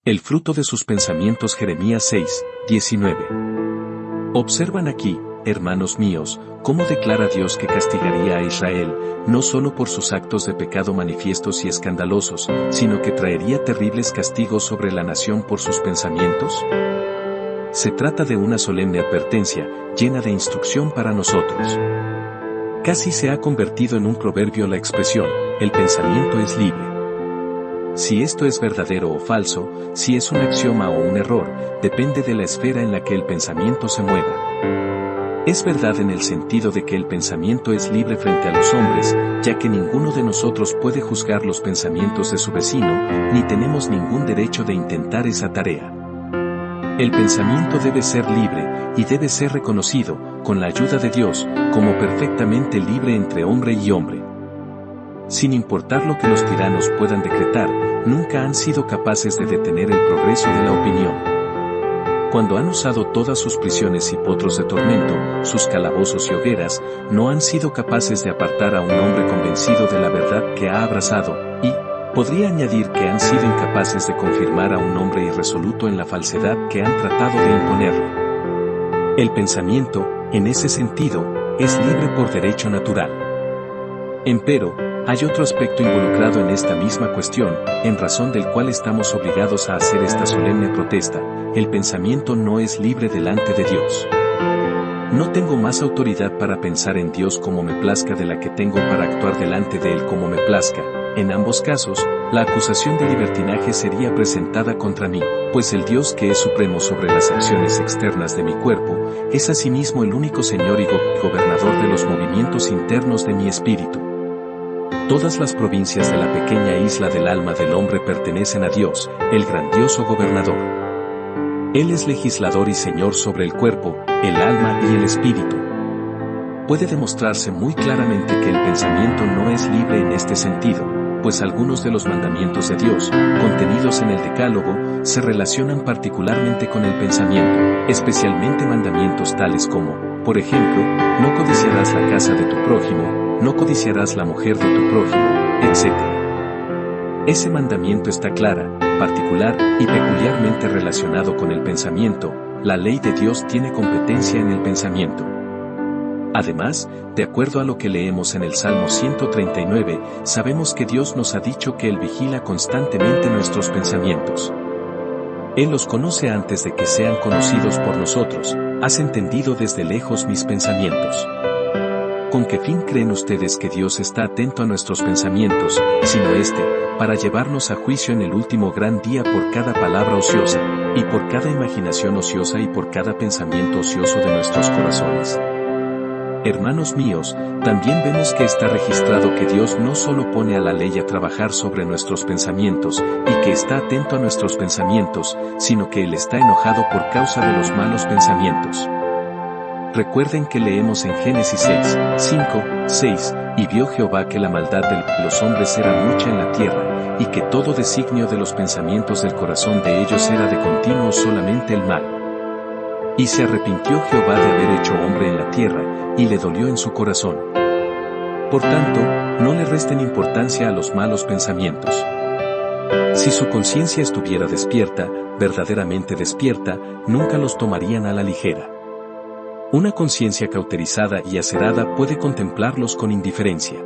El fruto de sus pensamientos. Jeremías 6, 19. Observan aquí, hermanos míos, cómo declara Dios que castigaría a Israel, no solo por sus actos de pecado manifiestos y escandalosos, sino que traería terribles castigos sobre la nación por sus pensamientos. Se trata de una solemne advertencia, llena de instrucción para nosotros. Casi se ha convertido en un proverbio la expresión, el pensamiento es libre. Si esto es verdadero o falso, si es un axioma o un error, depende de la esfera en la que el pensamiento se mueva. Es verdad en el sentido de que el pensamiento es libre frente a los hombres, ya que ninguno de nosotros puede juzgar los pensamientos de su vecino, ni tenemos ningún derecho de intentar esa tarea. El pensamiento debe ser libre, y debe ser reconocido, con la ayuda de Dios, como perfectamente libre entre hombre y hombre. Sin importar lo que los tiranos puedan decretar, nunca han sido capaces de detener el progreso de la opinión. Cuando han usado todas sus prisiones y potros de tormento, sus calabozos y hogueras, no han sido capaces de apartar a un hombre convencido de la verdad que ha abrazado, y, podría añadir que han sido incapaces de confirmar a un hombre irresoluto en la falsedad que han tratado de imponerle. El pensamiento, en ese sentido, es libre por derecho natural. Empero, hay otro aspecto involucrado en esta misma cuestión, en razón del cual estamos obligados a hacer esta solemne protesta: el pensamiento no es libre delante de Dios. No tengo más autoridad para pensar en Dios como me plazca de la que tengo para actuar delante de Él como me plazca. En ambos casos, la acusación de libertinaje sería presentada contra mí, pues el Dios que es supremo sobre las acciones externas de mi cuerpo, es asimismo el único Señor y gobernador de los movimientos internos de mi espíritu. Todas las provincias de la pequeña isla del alma del hombre pertenecen a Dios, el grandioso gobernador. Él es legislador y Señor sobre el cuerpo, el alma y el espíritu. Puede demostrarse muy claramente que el pensamiento no es libre en este sentido, pues algunos de los mandamientos de Dios, contenidos en el Decálogo, se relacionan particularmente con el pensamiento, especialmente mandamientos tales como, por ejemplo, no codiciarás la casa de tu prójimo, no codiciarás la mujer de tu prójimo, etc. Ese mandamiento está clara, particular y peculiarmente relacionado con el pensamiento. La ley de Dios tiene competencia en el pensamiento. Además, de acuerdo a lo que leemos en el Salmo 139, sabemos que Dios nos ha dicho que Él vigila constantemente nuestros pensamientos. Él los conoce antes de que sean conocidos por nosotros. Has entendido desde lejos mis pensamientos. ¿Con qué fin creen ustedes que Dios está atento a nuestros pensamientos, sino para llevarnos a juicio en el último gran día por cada palabra ociosa, y por cada imaginación ociosa y por cada pensamiento ocioso de nuestros corazones? Hermanos míos, también vemos que está registrado que Dios no solo pone a la ley a trabajar sobre nuestros pensamientos, y que está atento a nuestros pensamientos, sino que Él está enojado por causa de los malos pensamientos. Recuerden que leemos en Génesis 6, 5, 6, y vio Jehová que la maldad de los hombres era mucha en la tierra, y que todo designio de los pensamientos del corazón de ellos era de continuo solamente el mal. Y se arrepintió Jehová de haber hecho hombre en la tierra, y le dolió en su corazón. Por tanto, no le resten importancia a los malos pensamientos. Si su conciencia estuviera despierta, verdaderamente despierta, nunca los tomarían a la ligera. Una conciencia cauterizada y acerada puede contemplarlos con indiferencia.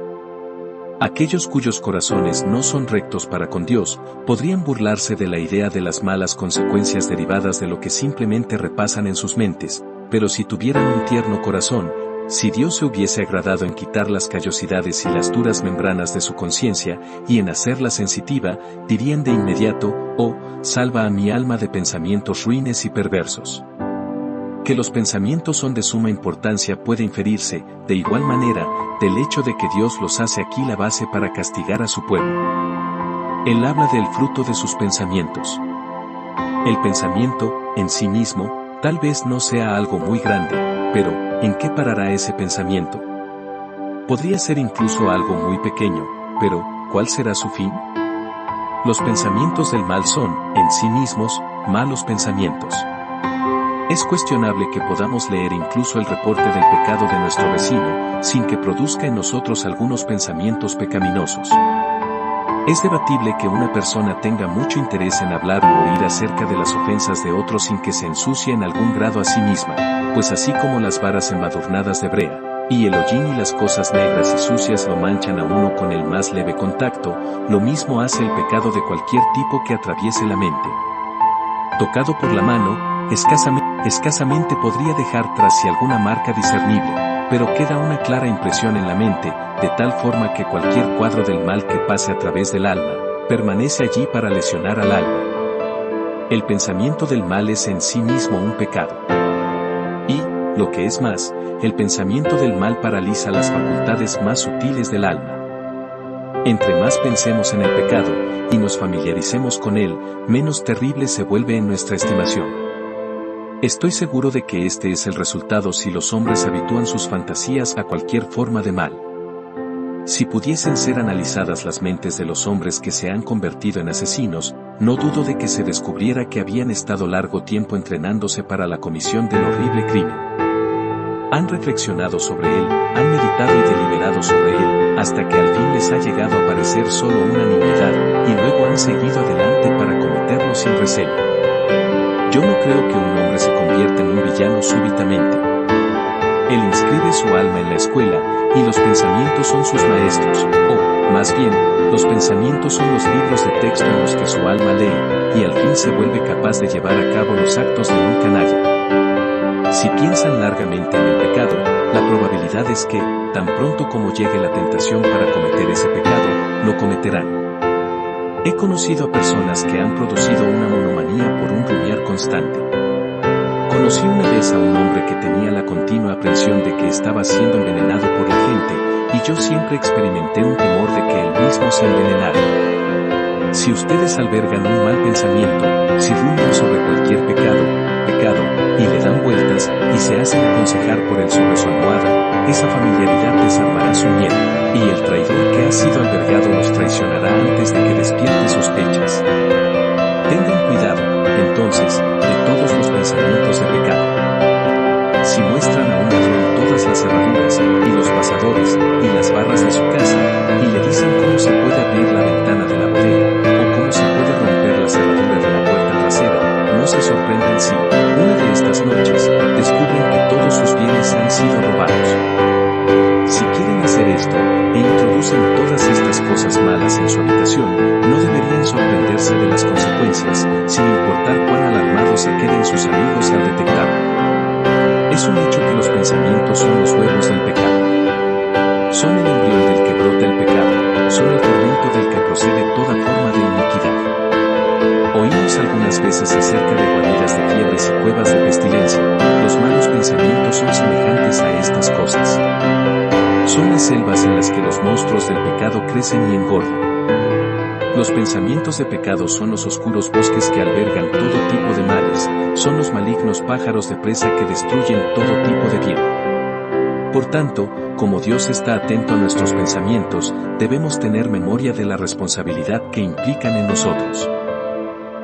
Aquellos cuyos corazones no son rectos para con Dios, podrían burlarse de la idea de las malas consecuencias derivadas de lo que simplemente repasan en sus mentes, pero si tuvieran un tierno corazón, si Dios se hubiese agradado en quitar las callosidades y las duras membranas de su conciencia, y en hacerla sensitiva, dirían de inmediato: «Oh, salva a mi alma de pensamientos ruines y perversos». Que los pensamientos son de suma importancia puede inferirse, de igual manera, del hecho de que Dios los hace aquí la base para castigar a su pueblo. Él habla del fruto de sus pensamientos. El pensamiento, en sí mismo, tal vez no sea algo muy grande, pero, ¿en qué parará ese pensamiento? Podría ser incluso algo muy pequeño, pero, ¿cuál será su fin? Los pensamientos del mal son, en sí mismos, malos pensamientos. Es cuestionable que podamos leer incluso el reporte del pecado de nuestro vecino, sin que produzca en nosotros algunos pensamientos pecaminosos. Es debatible que una persona tenga mucho interés en hablar o oír acerca de las ofensas de otros sin que se ensucie en algún grado a sí misma, pues así como las varas embadurnadas de brea, y el hollín y las cosas negras y sucias lo manchan a uno con el más leve contacto, lo mismo hace el pecado de cualquier tipo que atraviese la mente. Tocado por la mano, escasamente podría dejar tras sí alguna marca discernible, pero queda una clara impresión en la mente, de tal forma que cualquier cuadro del mal que pase a través del alma, permanece allí para lesionar al alma. El pensamiento del mal es en sí mismo un pecado. Y, lo que es más, el pensamiento del mal paraliza las facultades más sutiles del alma. Entre más pensemos en el pecado, y nos familiaricemos con él, menos terrible se vuelve en nuestra estimación. Estoy seguro de que este es el resultado si los hombres habitúan sus fantasías a cualquier forma de mal. Si pudiesen ser analizadas las mentes de los hombres que se han convertido en asesinos, no dudo de que se descubriera que habían estado largo tiempo entrenándose para la comisión del horrible crimen. Han reflexionado sobre él, han meditado y deliberado sobre él, hasta que al fin les ha llegado a parecer solo una nimiedad, y luego han seguido adelante para cometerlo sin recelo. Yo no creo que un hombre se convierta en un villano súbitamente. Él inscribe su alma en la escuela, y los pensamientos son sus maestros, o, más bien, los pensamientos son los libros de texto en los que su alma lee, y al fin se vuelve capaz de llevar a cabo los actos de un canalla. Si piensan largamente en el pecado, la probabilidad es que, tan pronto como llegue la tentación para cometer ese pecado, lo cometerán. He conocido a personas que han producido una monomanía por un rumiar constante. Conocí una vez a un hombre que tenía la continua aprensión de que estaba siendo envenenado por la gente, y yo siempre experimenté un temor de que él mismo se envenenara. Si ustedes albergan un mal pensamiento, si rumian sobre cualquier pecado, y le dan vueltas, y se hacen aconsejar por él sobre su almohada, esa familiaridad desarmará su miedo, y el traidor que ha sido albergado los traicionará antes de que despierte sospechas. Tengan cuidado, entonces, de todos los pensamientos de pecado. Si muestran a un ladrón todas las cerraduras, y los pasadores, y las barras de su casa, y le dicen cómo se puede abrir la ventana de la bodega, o cómo se puede romper la cerradura de la puerta trasera, no se sorprendan si, una de estas noches, descubren que todos sus bienes han sido robados. Si quieren hacer esto, e introducen todas estas cosas malas en su habitación, no deberían sorprenderse de las consecuencias, sin importar cuán alarmados se queden sus amigos al detectarlo. Es un hecho que los pensamientos son los huevos del pecado. Son el embrión del que brota el pecado, son el fermento del que procede toda forma de iniquidad. Oímos algunas veces acerca de guaridas de fiebres y cuevas de pestilencia. Los malos pensamientos son semejantes a estas cosas. Son las selvas en las que los monstruos del pecado crecen y engordan. Los pensamientos de pecado son los oscuros bosques que albergan todo tipo de males, son los malignos pájaros de presa que destruyen todo tipo de bien. Por tanto, como Dios está atento a nuestros pensamientos, debemos tener memoria de la responsabilidad que implican en nosotros.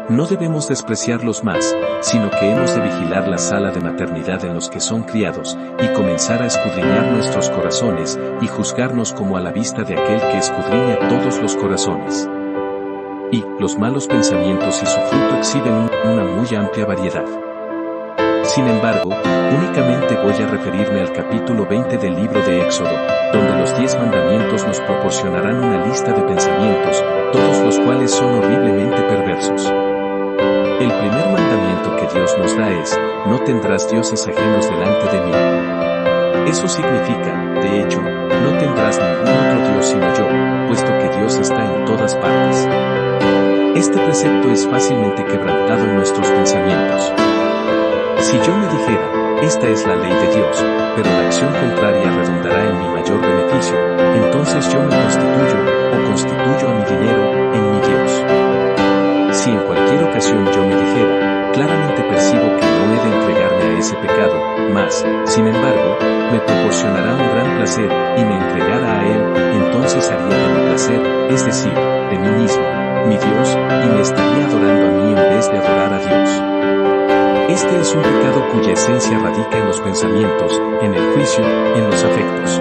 No debemos despreciarlos más, sino que hemos de vigilar la sala de maternidad en los que son criados, y comenzar a escudriñar nuestros corazones, y juzgarnos como a la vista de aquel que escudriña todos los corazones. Y, los malos pensamientos y su fruto exhiben una muy amplia variedad. Sin embargo, únicamente voy a referirme al capítulo 20 del libro de Éxodo, donde los 10 mandamientos nos proporcionarán una lista de pensamientos, todos los cuales son horriblemente perversos. El primer mandamiento que Dios nos da es, no tendrás dioses ajenos delante de mí. Eso significa, de hecho, no tendrás ningún otro Dios sino yo, puesto que Dios está en todas partes. Este precepto es fácilmente quebrantado en nuestros pensamientos. Si yo me dijera, esta es la ley de Dios, pero la acción contraria redundará en mi mayor beneficio, entonces yo me constituyo a mi dinero, en mi Dios. Si en cualquier ocasión yo me dijera, claramente percibo que no he de entregarme a ese pecado, mas, sin embargo, me proporcionará un gran placer, y me entregara a él, entonces haría de mi placer, es decir, de mí mismo, mi Dios, y me estaría adorando a mí en vez de adorar a Dios. Este es un pecado cuya esencia radica en los pensamientos, en el juicio, en los afectos.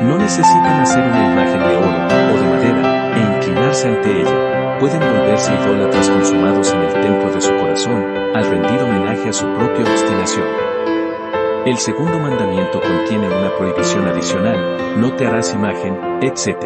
No necesitan hacer una imagen de oro o de madera, e inclinar postrarse ante ella, pueden volverse idólatras consumados en el templo de su corazón, al rendir homenaje a su propia obstinación. El segundo mandamiento contiene una prohibición adicional: no te harás imagen, etc.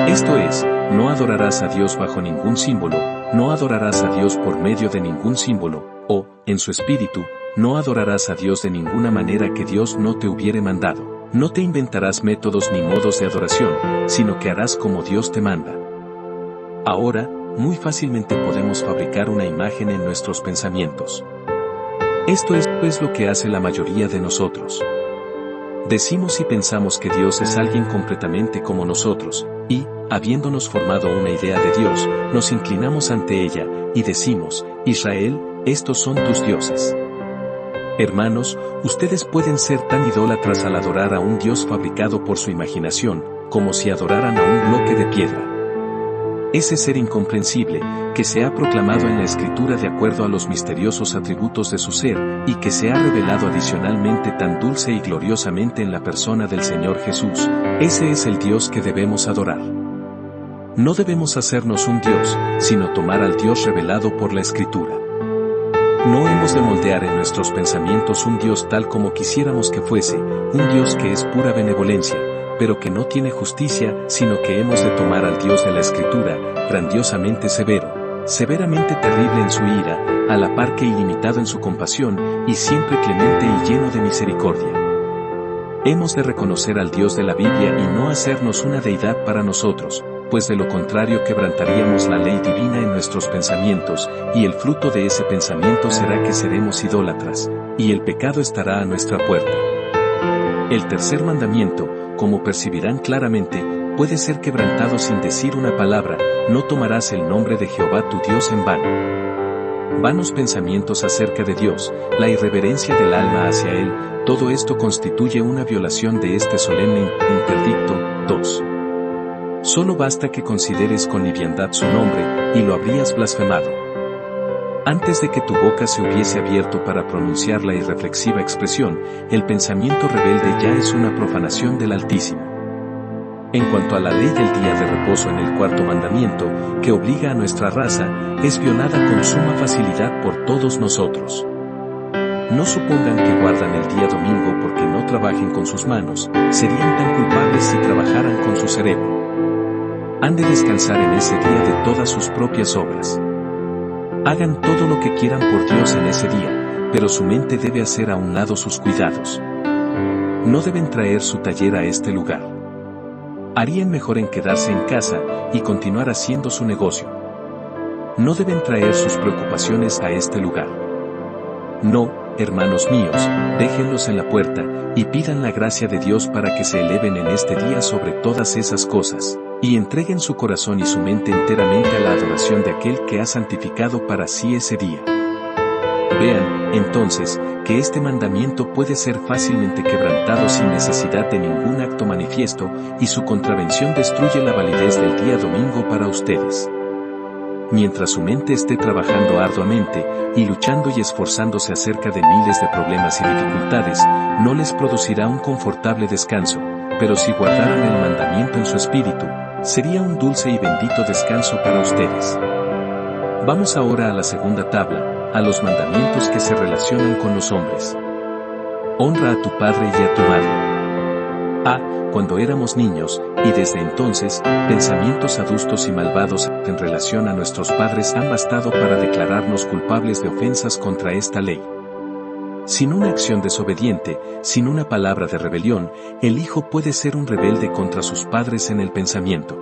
Esto es, no adorarás a Dios bajo ningún símbolo, no adorarás a Dios por medio de ningún símbolo, o, en su espíritu, no adorarás a Dios de ninguna manera que Dios no te hubiere mandado. No te inventarás métodos ni modos de adoración, sino que harás como Dios te manda. Ahora, muy fácilmente podemos fabricar una imagen en nuestros pensamientos. Esto es lo que hace la mayoría de nosotros. Decimos y pensamos que Dios es alguien completamente como nosotros, y, habiéndonos formado una idea de Dios, nos inclinamos ante ella, y decimos: Israel, estos son tus dioses. Hermanos, ustedes pueden ser tan idólatras al adorar a un Dios fabricado por su imaginación, como si adoraran a un bloque de piedra. Ese ser incomprensible, que se ha proclamado en la Escritura de acuerdo a los misteriosos atributos de su ser, y que se ha revelado adicionalmente tan dulce y gloriosamente en la persona del Señor Jesús, ese es el Dios que debemos adorar. No debemos hacernos un Dios, sino tomar al Dios revelado por la Escritura. No hemos de moldear en nuestros pensamientos un Dios tal como quisiéramos que fuese, un Dios que es pura benevolencia, pero que no tiene justicia, sino que hemos de tomar al Dios de la Escritura, grandiosamente severo, severamente terrible en su ira, a la par que ilimitado en su compasión, y siempre clemente y lleno de misericordia. Hemos de reconocer al Dios de la Biblia y no hacernos una deidad para nosotros, pues de lo contrario quebrantaríamos la ley divina en nuestros pensamientos, y el fruto de ese pensamiento será que seremos idólatras, y el pecado estará a nuestra puerta. El tercer mandamiento, como percibirán claramente, puede ser quebrantado sin decir una palabra: no tomarás el nombre de Jehová tu Dios en vano. Vanos pensamientos acerca de Dios, la irreverencia del alma hacia Él, todo esto constituye una violación de este solemne interdicto. 2. Solo basta que consideres con liviandad su nombre, y lo habrías blasfemado. Antes de que tu boca se hubiese abierto para pronunciar la irreflexiva expresión, el pensamiento rebelde ya es una profanación del Altísimo. En cuanto a la ley del día de reposo en el cuarto mandamiento, que obliga a nuestra raza, es violada con suma facilidad por todos nosotros. No supongan que guardan el día domingo porque no trabajen con sus manos, serían tan culpables si trabajaran con su cerebro. Han de descansar en ese día de todas sus propias obras. Hagan todo lo que quieran por Dios en ese día, pero su mente debe hacer a un lado sus cuidados. No deben traer su taller a este lugar. Harían mejor en quedarse en casa y continuar haciendo su negocio. No deben traer sus preocupaciones a este lugar. No, hermanos míos, déjenlos en la puerta, y pidan la gracia de Dios para que se eleven en este día sobre todas esas cosas, y entreguen su corazón y su mente enteramente a la adoración de aquel que ha santificado para sí ese día. Vean, entonces, que este mandamiento puede ser fácilmente quebrantado sin necesidad de ningún acto manifiesto, y su contravención destruye la validez del día domingo para ustedes. Mientras su mente esté trabajando arduamente, y luchando y esforzándose acerca de miles de problemas y dificultades, no les producirá un confortable descanso, pero si guardaran el mandamiento en su espíritu, sería un dulce y bendito descanso para ustedes. Vamos ahora a la segunda tabla, a los mandamientos que se relacionan con los hombres. Honra a tu padre y a tu madre. Cuando éramos niños, y desde entonces, pensamientos adustos y malvados en relación a nuestros padres han bastado para declararnos culpables de ofensas contra esta ley. Sin una acción desobediente, sin una palabra de rebelión, el hijo puede ser un rebelde contra sus padres en el pensamiento.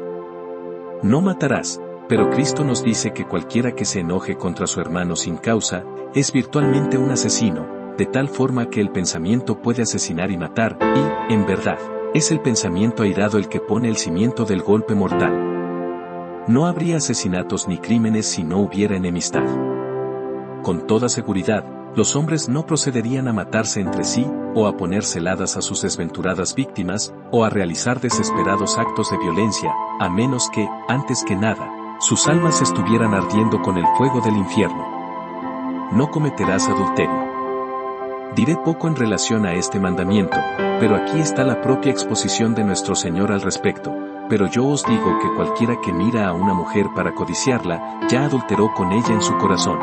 No matarás, pero Cristo nos dice que cualquiera que se enoje contra su hermano sin causa, es virtualmente un asesino, de tal forma que el pensamiento puede asesinar y matar, y, en verdad, es el pensamiento airado el que pone el cimiento del golpe mortal. No habría asesinatos ni crímenes si no hubiera enemistad. Con toda seguridad, los hombres no procederían a matarse entre sí, o a poner celadas a sus desventuradas víctimas, o a realizar desesperados actos de violencia, a menos que, antes que nada, sus almas estuvieran ardiendo con el fuego del infierno. No cometerás adulterio. Diré poco en relación a este mandamiento, pero aquí está la propia exposición de nuestro Señor al respecto, pero yo os digo que cualquiera que mira a una mujer para codiciarla, ya adulteró con ella en su corazón.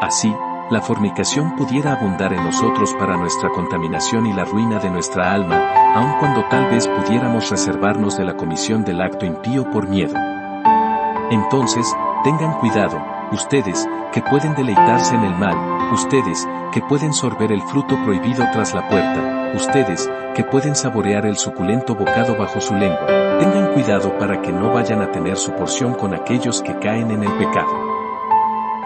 Así, la fornicación pudiera abundar en nosotros para nuestra contaminación y la ruina de nuestra alma, aun cuando tal vez pudiéramos reservarnos de la comisión del acto impío por miedo. Entonces, tengan cuidado, ustedes, que pueden deleitarse en el mal, ustedes, que pueden sorber el fruto prohibido tras la puerta, ustedes, que pueden saborear el suculento bocado bajo su lengua, tengan cuidado para que no vayan a tener su porción con aquellos que caen en el pecado.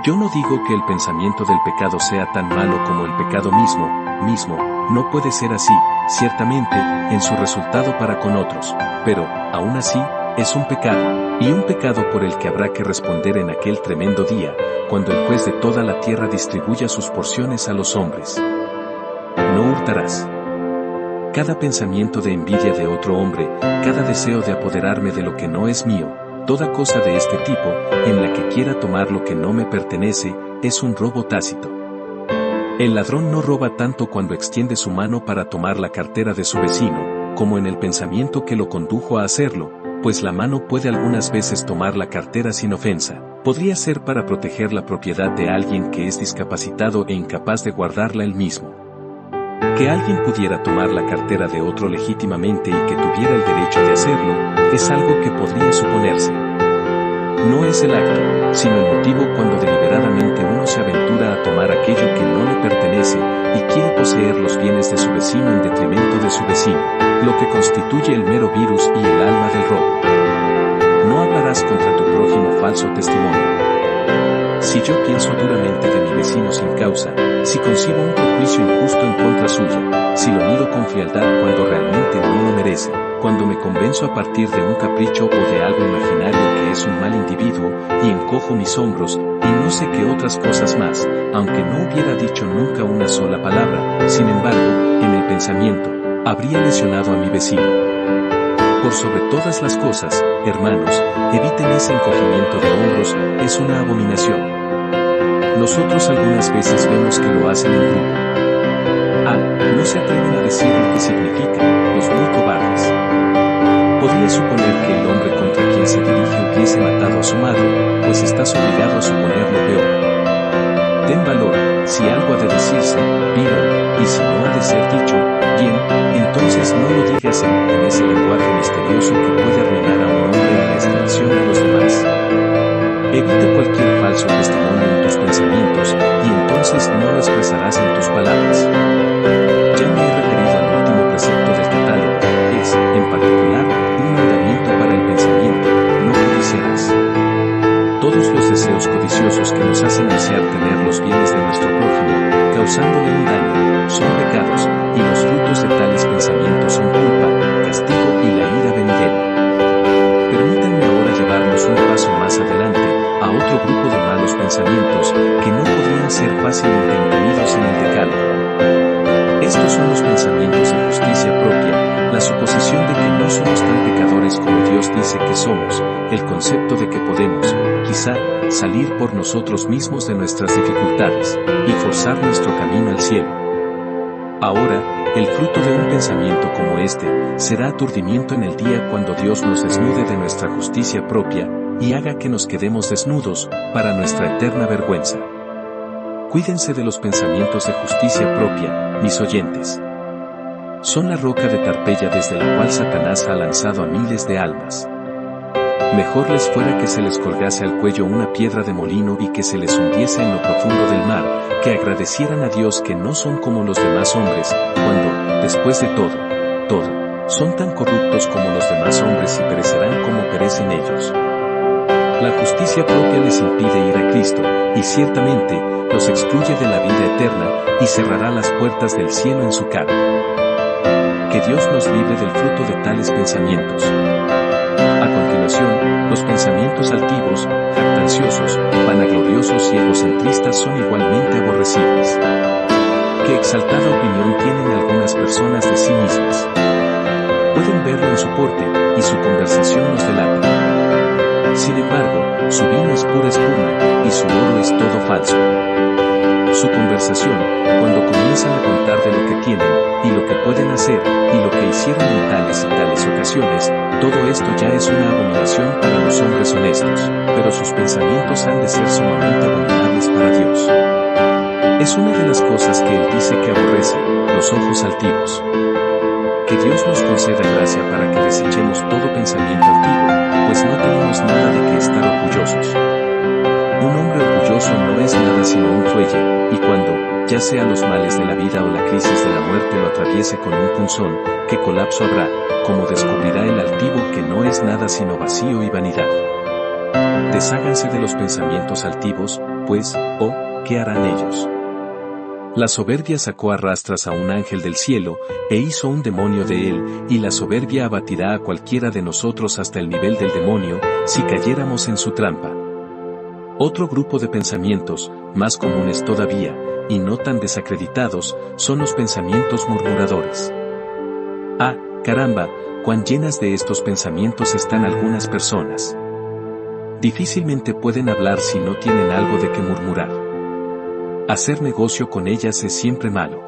Yo no digo que el pensamiento del pecado sea tan malo como el pecado mismo, no puede ser así, ciertamente, en su resultado para con otros, pero, aún así, es un pecado, y un pecado por el que habrá que responder en aquel tremendo día, cuando el juez de toda la tierra distribuya sus porciones a los hombres. No hurtarás. Cada pensamiento de envidia de otro hombre, cada deseo de apoderarme de lo que no es mío, toda cosa de este tipo, en la que quiera tomar lo que no me pertenece, es un robo tácito. El ladrón no roba tanto cuando extiende su mano para tomar la cartera de su vecino, como en el pensamiento que lo condujo a hacerlo, pues la mano puede algunas veces tomar la cartera sin ofensa. Podría ser para proteger la propiedad de alguien que es discapacitado e incapaz de guardarla él mismo. Que alguien pudiera tomar la cartera de otro legítimamente y que tuviera el derecho de hacerlo, es algo que podría suponerse. No es el acto, sino el motivo cuando deliberadamente uno se aventura a tomar aquello que no le pertenece y quiere poseer los bienes de su vecino en detrimento de su vecino, lo que constituye el mero virus y el alma del robo. No hablarás contra tu prójimo falso testimonio. Si yo pienso duramente de mi vecino sin causa, si concibo un prejuicio injusto en contra suya, si lo mido con frialdad cuando realmente no lo merece, cuando me convenzo a partir de un capricho o de algo imaginario que es un mal individuo, y encojo mis hombros, y no sé qué otras cosas más, aunque no hubiera dicho nunca una sola palabra, sin embargo, en el pensamiento, habría lesionado a mi vecino. Por sobre todas las cosas, hermanos, eviten ese encogimiento de hombros, es una abominación. Nosotros algunas veces vemos que lo hacen en grupo. No se atreven a decir lo que significa, los muy cobardes. Podría suponer que el hombre contra quien se dirige hubiese matado a su madre, pues estás obligado a suponer lo peor. Ten valor, si algo ha de decirse, dilo, y si no ha de ser dicho, bien, entonces no lo digas en ese lenguaje misterioso que puede arruinar a un hombre en la estimación de los demás. Evita cualquier falso testimonio en tus pensamientos, y entonces no lo expresarás en tus palabras. Ya me he referido al último precepto del catálogo, es, en particular, un mandamiento para el pensamiento, no codiciarás. Todos los deseos codiciosos que nos hacen desear tener los bienes de nuestro prójimo, causándole un daño, son pecados, y los frutos de tales pensamientos son culpa, castigo y la ira venidera. Permítanme ahora llevarnos un paso más adelante, a otro grupo de malos pensamientos, que no podrían ser fácilmente incluidos en el decálogo. Estos son los pensamientos de justicia propia, la suposición de que no somos tan pecadores como Dios dice que somos, el concepto de que podemos, quizá, salir por nosotros mismos de nuestras dificultades, y forzar nuestro camino al cielo. Ahora, el fruto de un pensamiento como este, será aturdimiento en el día cuando Dios nos desnude de nuestra justicia propia, y haga que nos quedemos desnudos, para nuestra eterna vergüenza. Cuídense de los pensamientos de justicia propia, mis oyentes. Son la roca de Tarpeya desde la cual Satanás ha lanzado a miles de almas. Mejor les fuera que se les colgase al cuello una piedra de molino y que se les hundiese en lo profundo del mar, que agradecieran a Dios que no son como los demás hombres, cuando, después de todo, son tan corruptos como los demás hombres y perecerán como perecen ellos. La justicia propia les impide ir a Cristo, y ciertamente, los excluye de la vida eterna, y cerrará las puertas del cielo en su cara. Que Dios nos libre del fruto de tales pensamientos. A continuación, los pensamientos altivos, jactanciosos, vanagloriosos y egocentristas son igualmente aborrecibles. Qué exaltada opinión tienen algunas personas de sí mismas. Pueden verlo en su porte, y su conversación los delata. Sin embargo, su vino es pura espuma, y su oro es todo falso. Su conversación, cuando comienzan a contar de lo que tienen, y lo que pueden hacer, y lo que hicieron en tales y tales ocasiones, todo esto ya es una abominación para los hombres honestos, pero sus pensamientos han de ser sumamente abominables para Dios. Es una de las cosas que Él dice que aborrece, los ojos altivos. Que Dios nos conceda gracia para que desechemos todo pensamiento altivo, pues no tenemos nada de que estar orgullosos. Un hombre orgulloso no es nada sino un fuelle, y cuando, ya sea los males de la vida o la crisis de la muerte lo atraviese con un punzón, ¿qué colapso habrá? Como descubrirá el altivo que no es nada sino vacío y vanidad. Desháganse de los pensamientos altivos, pues, ¿qué harán ellos? La soberbia sacó a rastras a un ángel del cielo, e hizo un demonio de él, y la soberbia abatirá a cualquiera de nosotros hasta el nivel del demonio, si cayéramos en su trampa. Otro grupo de pensamientos, más comunes todavía, y no tan desacreditados, son los pensamientos murmuradores. Ah, caramba, cuán llenas de estos pensamientos están algunas personas. Difícilmente pueden hablar si no tienen algo de qué murmurar. Hacer negocio con ellas es siempre malo.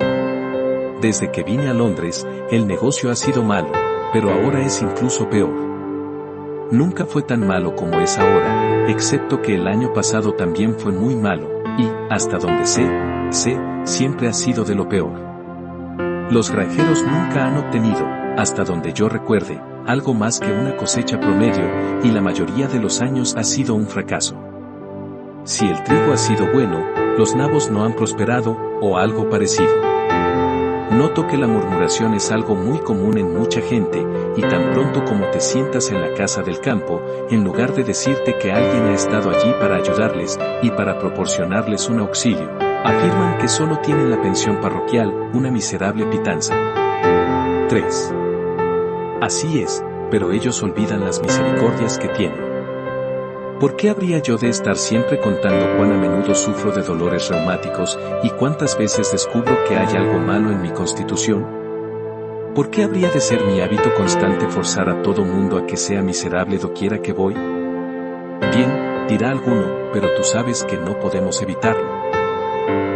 Desde que vine a Londres, el negocio ha sido malo, pero ahora es incluso peor. Nunca fue tan malo como es ahora, excepto que el año pasado también fue muy malo, y, hasta donde sé, siempre ha sido de lo peor. Los granjeros nunca han obtenido, hasta donde yo recuerde, algo más que una cosecha promedio, y la mayoría de los años ha sido un fracaso. Si el trigo ha sido bueno, los nabos no han prosperado, o algo parecido. Noto que la murmuración es algo muy común en mucha gente, y tan pronto como te sientas en la casa del campo, en lugar de decirte que alguien ha estado allí para ayudarles, y para proporcionarles un auxilio, afirman que solo tienen la pensión parroquial, una miserable pitanza. 3. Así es, pero ellos olvidan las misericordias que tienen. ¿Por qué habría yo de estar siempre contando cuán a menudo sufro de dolores reumáticos y cuántas veces descubro que hay algo malo en mi constitución? ¿Por qué habría de ser mi hábito constante forzar a todo mundo a que sea miserable doquiera que voy? Bien, dirá alguno, pero tú sabes que no podemos evitarlo.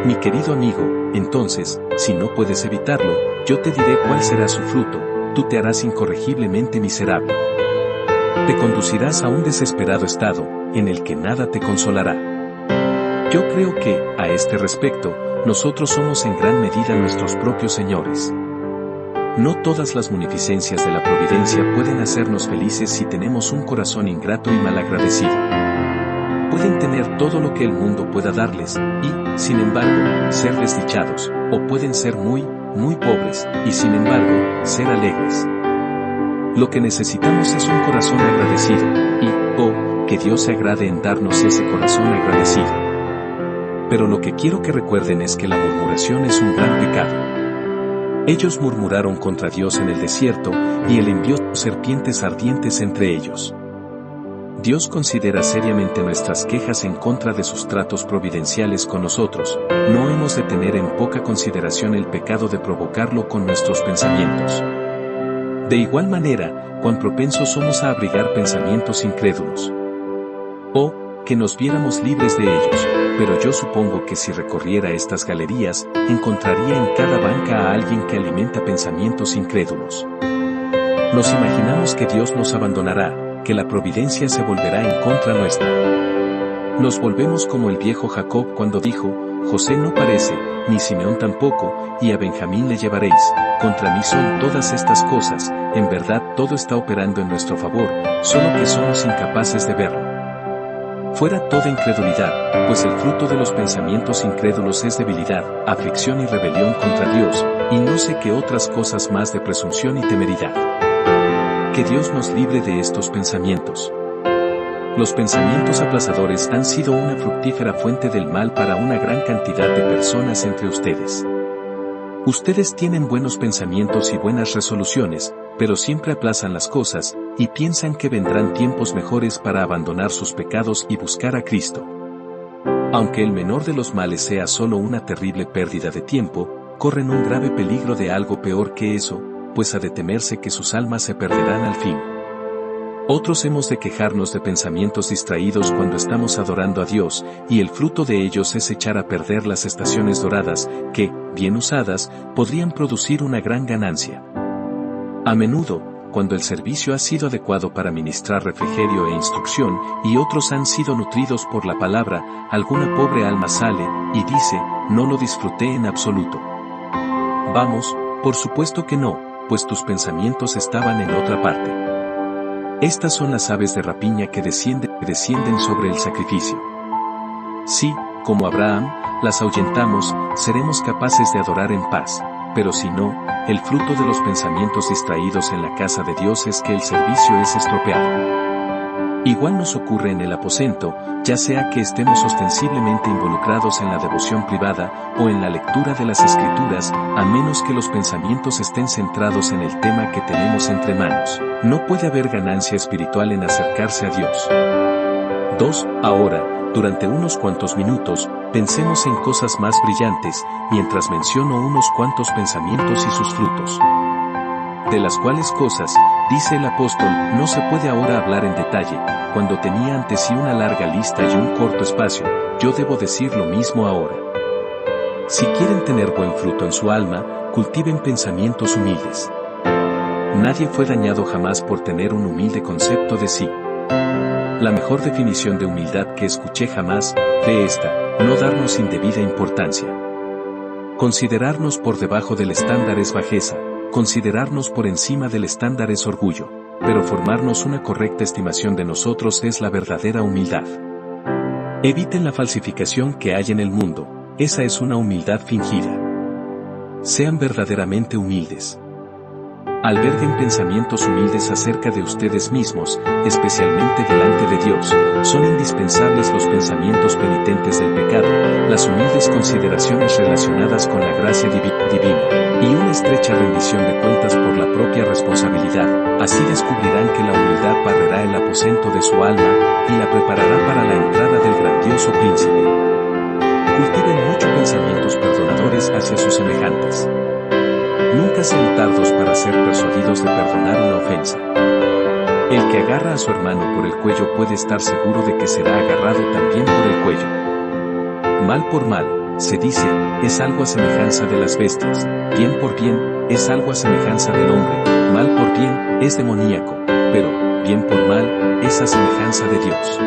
Mi querido amigo, entonces, si no puedes evitarlo, yo te diré cuál será su fruto, tú te harás incorregiblemente miserable. Te conducirás a un desesperado estado, en el que nada te consolará. Yo creo que, a este respecto, nosotros somos en gran medida nuestros propios señores. No todas las munificencias de la providencia pueden hacernos felices si tenemos un corazón ingrato y malagradecido. Pueden tener todo lo que el mundo pueda darles, y, sin embargo, ser desdichados, o pueden ser muy pobres, y sin embargo, ser alegres. Lo que necesitamos es un corazón agradecido, y, que Dios se agrade en darnos ese corazón agradecido. Pero lo que quiero que recuerden es que la murmuración es un gran pecado. Ellos murmuraron contra Dios en el desierto, y Él envió serpientes ardientes entre ellos. Dios considera seriamente nuestras quejas en contra de sus tratos providenciales con nosotros, no hemos de tener en poca consideración el pecado de provocarlo con nuestros pensamientos. De igual manera, cuán propensos somos a abrigar pensamientos incrédulos. Que nos viéramos libres de ellos, pero yo supongo que si recorriera estas galerías, encontraría en cada banca a alguien que alimenta pensamientos incrédulos. Nos imaginamos que Dios nos abandonará, que la providencia se volverá en contra nuestra. Nos volvemos como el viejo Jacob cuando dijo, José no parece, ni Simeón tampoco, y a Benjamín le llevaréis, contra mí son todas estas cosas, en verdad todo está operando en nuestro favor, solo que somos incapaces de verlo. Fuera toda incredulidad, pues el fruto de los pensamientos incrédulos es debilidad, aflicción y rebelión contra Dios, y no sé qué otras cosas más de presunción y temeridad. Que Dios nos libre de estos pensamientos. Los pensamientos aplazadores han sido una fructífera fuente del mal para una gran cantidad de personas entre ustedes. Ustedes tienen buenos pensamientos y buenas resoluciones, pero siempre aplazan las cosas, y piensan que vendrán tiempos mejores para abandonar sus pecados y buscar a Cristo. Aunque el menor de los males sea solo una terrible pérdida de tiempo, corren un grave peligro de algo peor que eso, pues ha de temerse que sus almas se perderán al fin. Otros hemos de quejarnos de pensamientos distraídos cuando estamos adorando a Dios, y el fruto de ellos es echar a perder las estaciones doradas, que, bien usadas, podrían producir una gran ganancia. A menudo, cuando el servicio ha sido adecuado para ministrar refrigerio e instrucción, y otros han sido nutridos por la palabra, alguna pobre alma sale, y dice, no lo disfruté en absoluto. Vamos, por supuesto que no, pues tus pensamientos estaban en otra parte. Estas son las aves de rapiña que descienden sobre el sacrificio. Si, como Abraham, las ahuyentamos, seremos capaces de adorar en paz, pero si no, el fruto de los pensamientos distraídos en la casa de Dios es que el servicio es estropeado. Igual nos ocurre en el aposento, ya sea que estemos ostensiblemente involucrados en la devoción privada o en la lectura de las Escrituras, a menos que los pensamientos estén centrados en el tema que tenemos entre manos. No puede haber ganancia espiritual en acercarse a Dios. 2. Ahora, durante unos cuantos minutos, pensemos en cosas más brillantes, mientras menciono unos cuantos pensamientos y sus frutos. De las cuales cosas, dice el apóstol, no se puede ahora hablar en detalle, cuando tenía ante sí una larga lista y un corto espacio, yo debo decir lo mismo ahora. Si quieren tener buen fruto en su alma, cultiven pensamientos humildes. Nadie fue dañado jamás por tener un humilde concepto de sí. La mejor definición de humildad que escuché jamás, fue esta, no darnos indebida importancia. Considerarnos por debajo del estándar es bajeza. Considerarnos por encima del estándar es orgullo, pero formarnos una correcta estimación de nosotros es la verdadera humildad. Eviten la falsificación que hay en el mundo, esa es una humildad fingida. Sean verdaderamente humildes. Alberguen pensamientos humildes acerca de ustedes mismos, especialmente delante de Dios. Son indispensables los pensamientos penitentes del pecado, las humildes consideraciones relacionadas con la gracia divina, y una estrecha rendición de cuentas por la propia responsabilidad. Así descubrirán que la humildad barrerá el aposento de su alma, y la preparará para la entrada del grandioso príncipe. Cultiven muchos pensamientos perdonadores hacia sus semejantes. Nunca sean tardos para ser persuadidos de perdonar una ofensa. El que agarra a su hermano por el cuello puede estar seguro de que será agarrado también por el cuello. Mal por mal, se dice, es algo a semejanza de las bestias, bien por bien, es algo a semejanza del hombre, mal por bien, es demoníaco, pero, bien por mal, es a semejanza de Dios.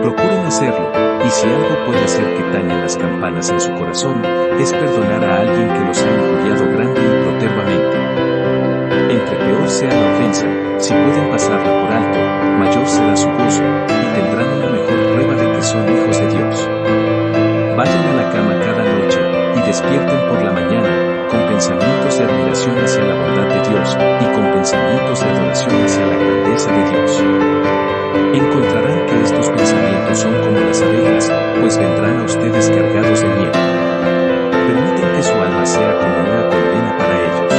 Procuren hacerlo, y si algo puede hacer que tañen las campanas en su corazón, es perdonar a alguien que los ha injuriado grande y protervamente. Entre peor sea la ofensa, si pueden pasarla por alto, mayor será su gozo, y tendrán una mejor prueba de que son hijos de Dios. Vayan a la cama cada noche, y despierten por la mañana, con pensamientos de admiración hacia la bondad de Dios, y con pensamientos de adoración hacia la grandeza de Dios. Encontrarán que estos pensamientos son como las abejas, pues vendrán a ustedes cargados de miel. Permiten que su alma sea como una colmena para ellos.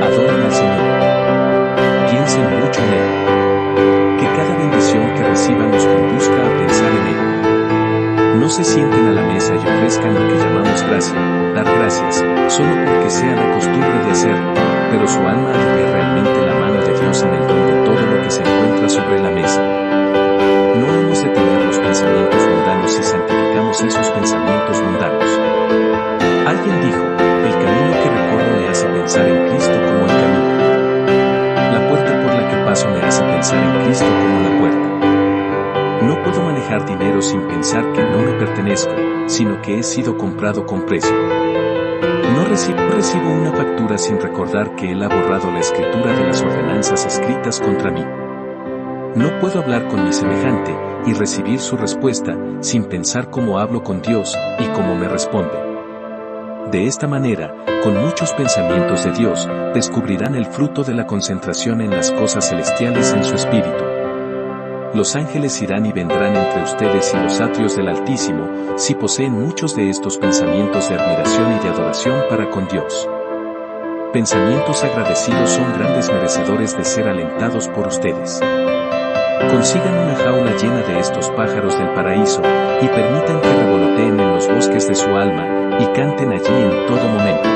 Adoren al Señor. Piensen mucho en Él. Que cada bendición que reciban los conduzca a pensar en Él. No se sienten a la mesa y ofrezcan lo que llamamos gracia, dar gracias, solo porque sea la costumbre de hacerlo, pero su alma ha de ver realmente la mano de Dios en el don de todo lo que se encuentra sobre la mesa. No hemos de tener los pensamientos mundanos si santificamos esos pensamientos mundanos. Alguien dijo, el camino que recorro me hace pensar en Cristo como el camino. La puerta por la que paso me hace pensar en Cristo como la puerta. No puedo manejar dinero sin pensar que no me pertenezco, sino que he sido comprado con precio. No recibo una factura sin recordar que Él ha borrado la escritura de las ordenanzas escritas contra mí. No puedo hablar con mi semejante y recibir su respuesta sin pensar cómo hablo con Dios y cómo me responde. De esta manera, con muchos pensamientos de Dios, descubrirán el fruto de la concentración en las cosas celestiales en su espíritu. Los ángeles irán y vendrán entre ustedes y los atrios del Altísimo, si poseen muchos de estos pensamientos de admiración y de adoración para con Dios. Pensamientos agradecidos son grandes merecedores de ser alentados por ustedes. Consigan una jaula llena de estos pájaros del paraíso, y permitan que revoloteen en los bosques de su alma, y canten allí en todo momento.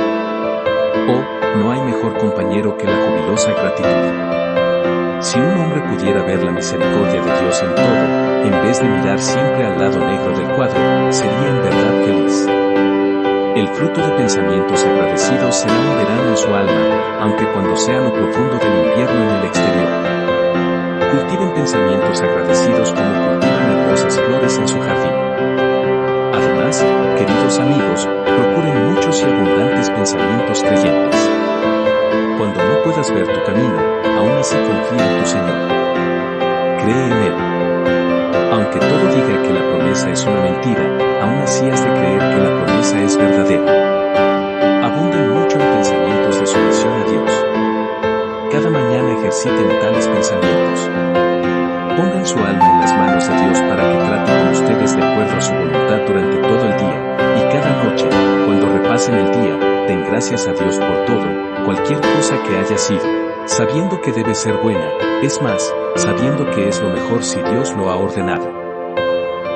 Oh, no hay mejor compañero que la jubilosa gratitud. Si un hombre pudiera ver la misericordia de Dios en todo, en vez de mirar siempre al lado negro del cuadro, sería en verdad feliz. El fruto de pensamientos agradecidos será un verano en su alma, aunque cuando sea lo profundo del invierno en el exterior. Cultiven pensamientos agradecidos como cultivan hermosas flores en su jardín. Además, queridos amigos, procuren muchos y abundantes pensamientos creyentes. Cuando no puedas ver tu camino, aún así confía en tu Señor. Cree en Él. Aunque todo diga que la promesa es una mentira, aún así has de creer que la promesa es verdadera. Abunden mucho en pensamientos de sumisión a Dios. Cada mañana ejerciten tales pensamientos. Pongan su alma en las manos de Dios para que trate con ustedes de acuerdo a su voluntad durante todo el día, y cada noche, cuando repasen el día, den gracias a Dios por todo, cualquier cosa que haya sido, sabiendo que debe ser buena, es más, sabiendo que es lo mejor si Dios lo ha ordenado.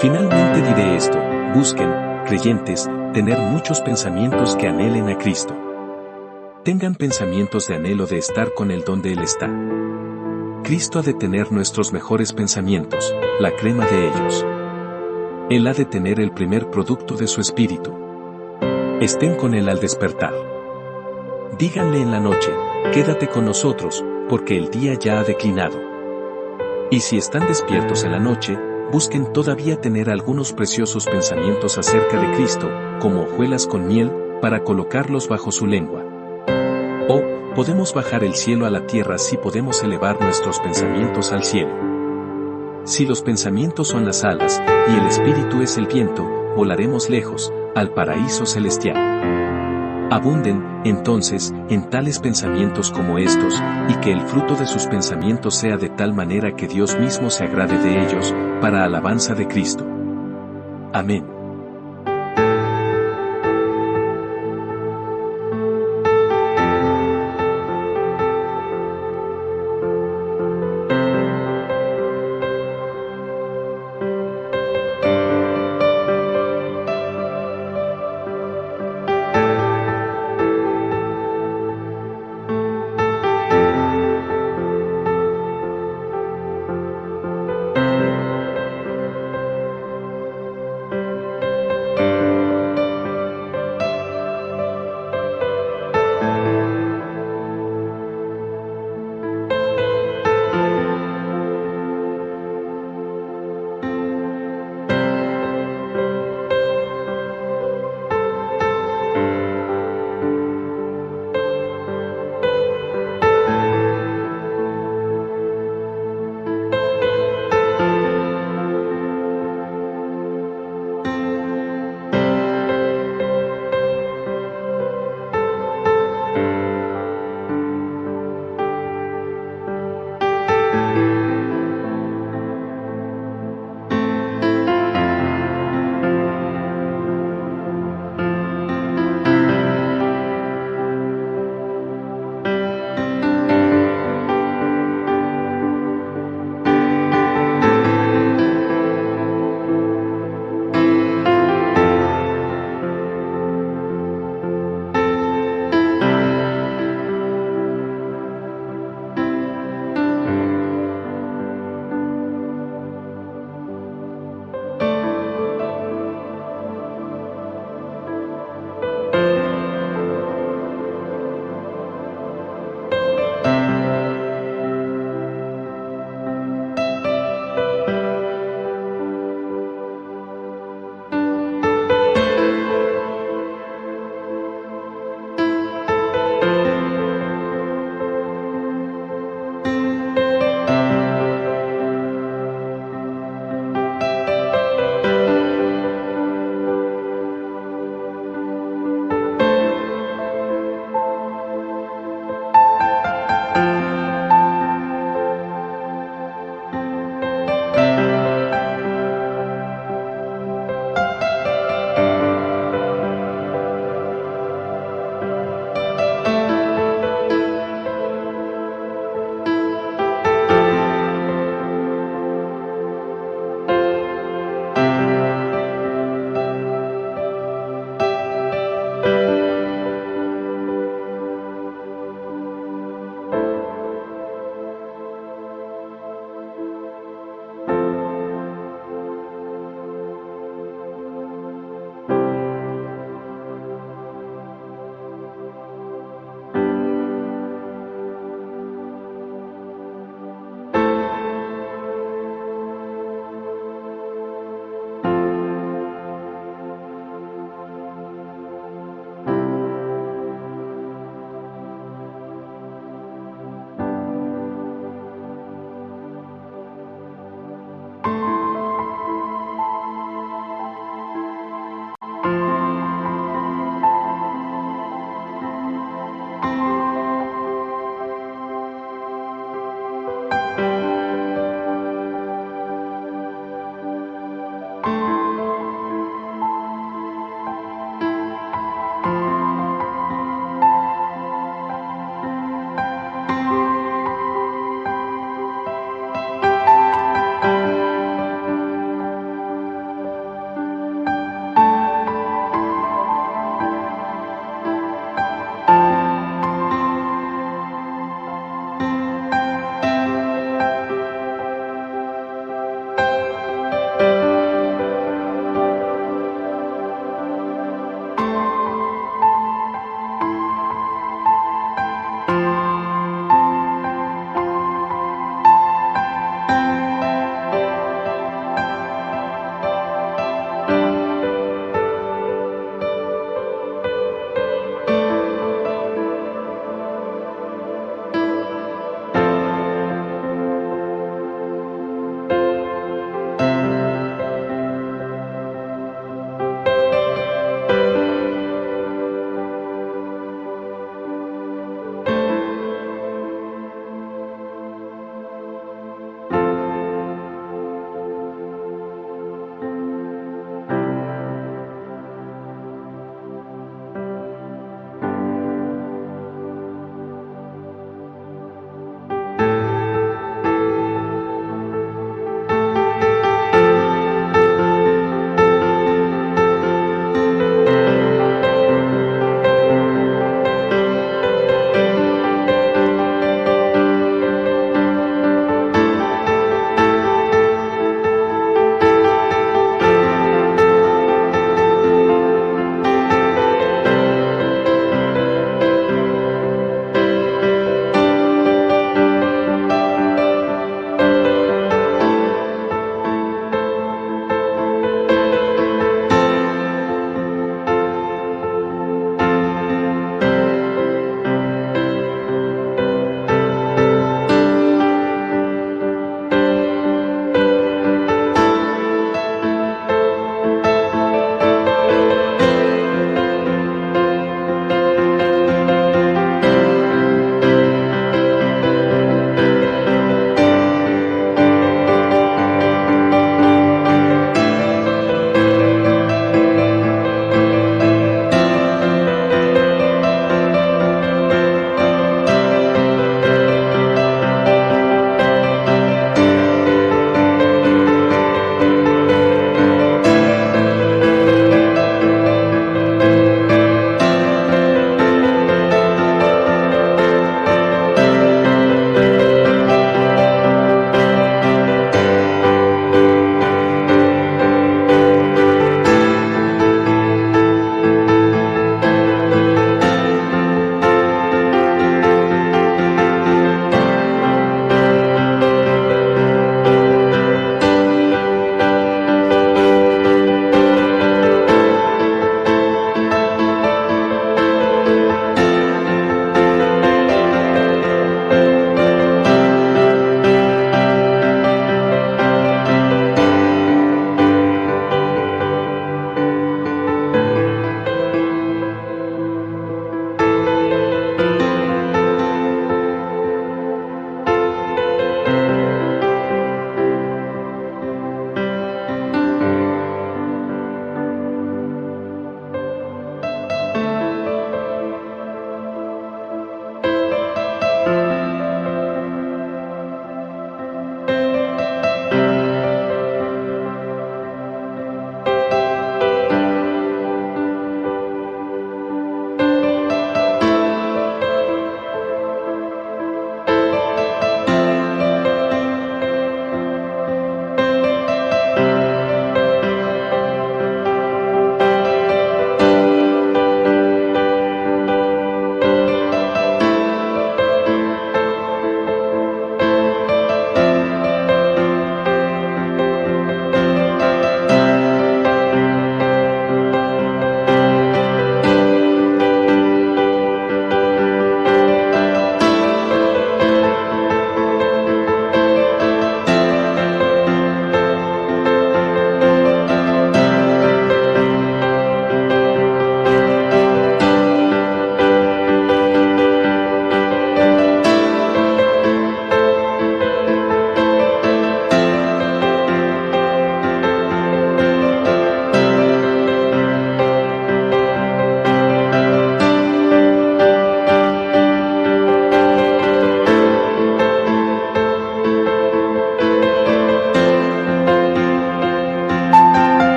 Finalmente diré esto: busquen, creyentes, tener muchos pensamientos que anhelen a Cristo. Tengan pensamientos de anhelo de estar con Él donde Él está. Cristo ha de tener nuestros mejores pensamientos, la crema de ellos. Él ha de tener el primer producto de su espíritu. Estén con Él al despertar. Díganle en la noche: quédate con nosotros, porque el día ya ha declinado. Y si están despiertos en la noche, busquen todavía tener algunos preciosos pensamientos acerca de Cristo, como hojuelas con miel, para colocarlos bajo su lengua. O, podemos bajar el cielo a la tierra si podemos elevar nuestros pensamientos al cielo. Si los pensamientos son las alas, y el espíritu es el viento, volaremos lejos, al paraíso celestial. Abunden, entonces, en tales pensamientos como estos, y que el fruto de sus pensamientos sea de tal manera que Dios mismo se agrade de ellos, para alabanza de Cristo. Amén.